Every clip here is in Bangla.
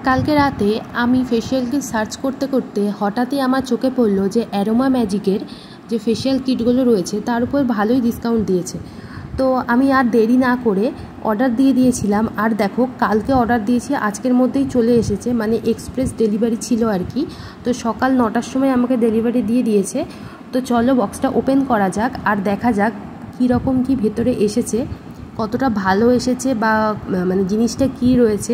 কালকে রাতে আমি ফেসিয়াল কিট সার্চ করতে করতে হঠাৎই আমার চোখে পড়লো যে অ্যারোমা ম্যাজিকের যে ফেসিয়াল কিটগুলো রয়েছে তার উপর ভালোই ডিসকাউন্ট দিয়েছে। তো আমি আর দেরি না করে অর্ডার দিয়ে দিয়েছিলাম। আর দেখো, কালকে অর্ডার দিয়েছি, আজকের মধ্যেই চলে এসেছে, মানে এক্সপ্রেস ডেলিভারি ছিল আর কি। তো সকাল 9টার সময় আমাকে ডেলিভারি দিয়ে দিয়েছে। তো চলো বক্সটা ওপেন করা যাক আর দেখা যাক কীরকম কি ভেতরে এসেছে, কতটা ভালো এসেছে বা মানে জিনিসটা কি রয়েছে,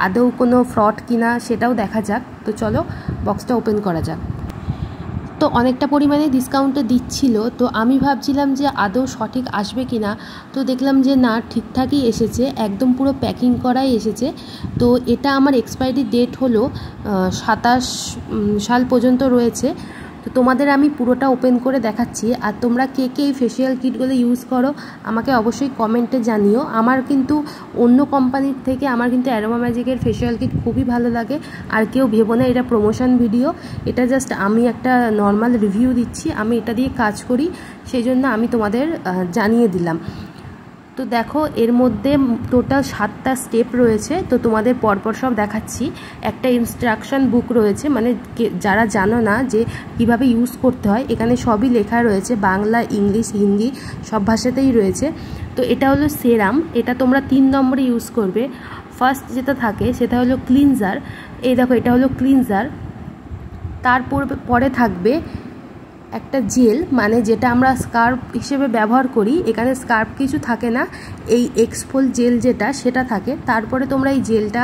আদৌ কোনো ফ্রড কিনা সেটাও দেখা যাক। তো চলো বক্সটা ওপেন করা যাক। তো অনেকটা পরিমাণে ডিসকাউন্টে দিচ্ছিল, তো আমি ভাবছিলাম যে আদৌ সঠিক আসবে কিনা। তো দেখলাম যে না, ঠিকঠাকই এসেছে, একদম পুরো প্যাকিং করাই এসেছে। তো এটা আমার এক্সপায়ারি ডেট হলো 27 সাল পর্যন্ত রয়েছে। তো তোমাদের আমি পুরোটা ওপেন করে দেখাচ্ছি। আর তোমরা কে কে এই ফেসিয়াল কিটগুলো ইউজ করো আমাকে অবশ্যই কমেন্টে জানিও। আমার কিন্তু অন্য কোম্পানির থেকে আমার কিন্তু অ্যারোমা ম্যাজিকের ফেসিয়াল কিট খুবই ভালো লাগে। আর কেউ ভেবো না এটা প্রমোশন ভিডিও, এটা জাস্ট আমি একটা নর্মাল রিভিউ দিচ্ছি। আমি এটা দিয়ে কাজ করি, সেই জন্য আমি তোমাদের জানিয়ে দিলাম। তো দেখো, এর মধ্যে টোটাল 7টা স্টেপ রয়েছে। তো তোমাদের পরপর সব দেখাচ্ছি। একটা ইনস্ট্রাকশন বুক রয়েছে, মানে যারা জানো না যে কিভাবে ইউজ করতে হয়, এখানে সবই লেখা রয়েছে, বাংলা, ইংলিশ, হিন্দি সব ভাষাতেই রয়েছে। তো এটা হলো সেরাম, এটা তোমরা 3 নম্বরে ইউজ করবে। ফার্স্ট যেটা থাকে সেটা হলো ক্লিনজার। এই দেখো, এটা হলো ক্লিনজার। তারপর পরে থাকবে একটা জেল, মানে যেটা আমরা স্কার্ফ হিসেবে ব্যবহার করি। এখানে স্কার্ফ কিছু থাকে না, এই এক্সফোল জেল যেটা সেটা থাকে। তারপরে তোমরা এই জেলটা,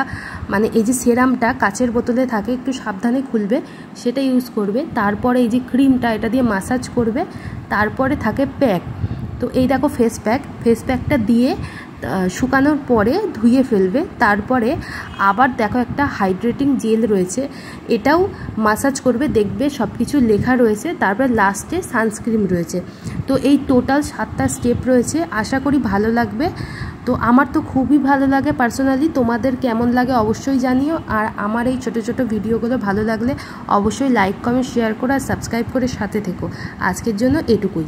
মানে এই যে সেরামটা কাচের বোতলে থাকে, একটু সাবধানে খুলবে, সেটা ইউজ করবে। তারপরে এই যে ক্রিমটা, এটা দিয়ে মাসাজ করবে। তারপরে থাকে প্যাক। তো এই দেখো ফেস প্যাকটা দিয়ে শুকানোর পরে ধুয়ে ফেলবে। তারপরে আবার দেখো একটা হাইড্রেটিং জেল রয়েছে, এটাও মাসাজ করবে, দেখবে সব কিছু লেখা রয়েছে। তারপরে লাস্টে সানস্ক্রিন রয়েছে। তো এই টোটাল 7টা স্টেপ রয়েছে, আশা করি ভালো লাগবে। তো আমার তো খুবই ভালো লাগে পার্সোনালি, তোমাদের কেমন লাগে অবশ্যই জানিও। আর আমার এই ছোটো ছোটো ভিডিওগুলো ভালো লাগলে অবশ্যই লাইক, কমেন্ট, শেয়ার করে আর সাবস্ক্রাইব করে সাথে থেকো। আজকের জন্য এটুকুই।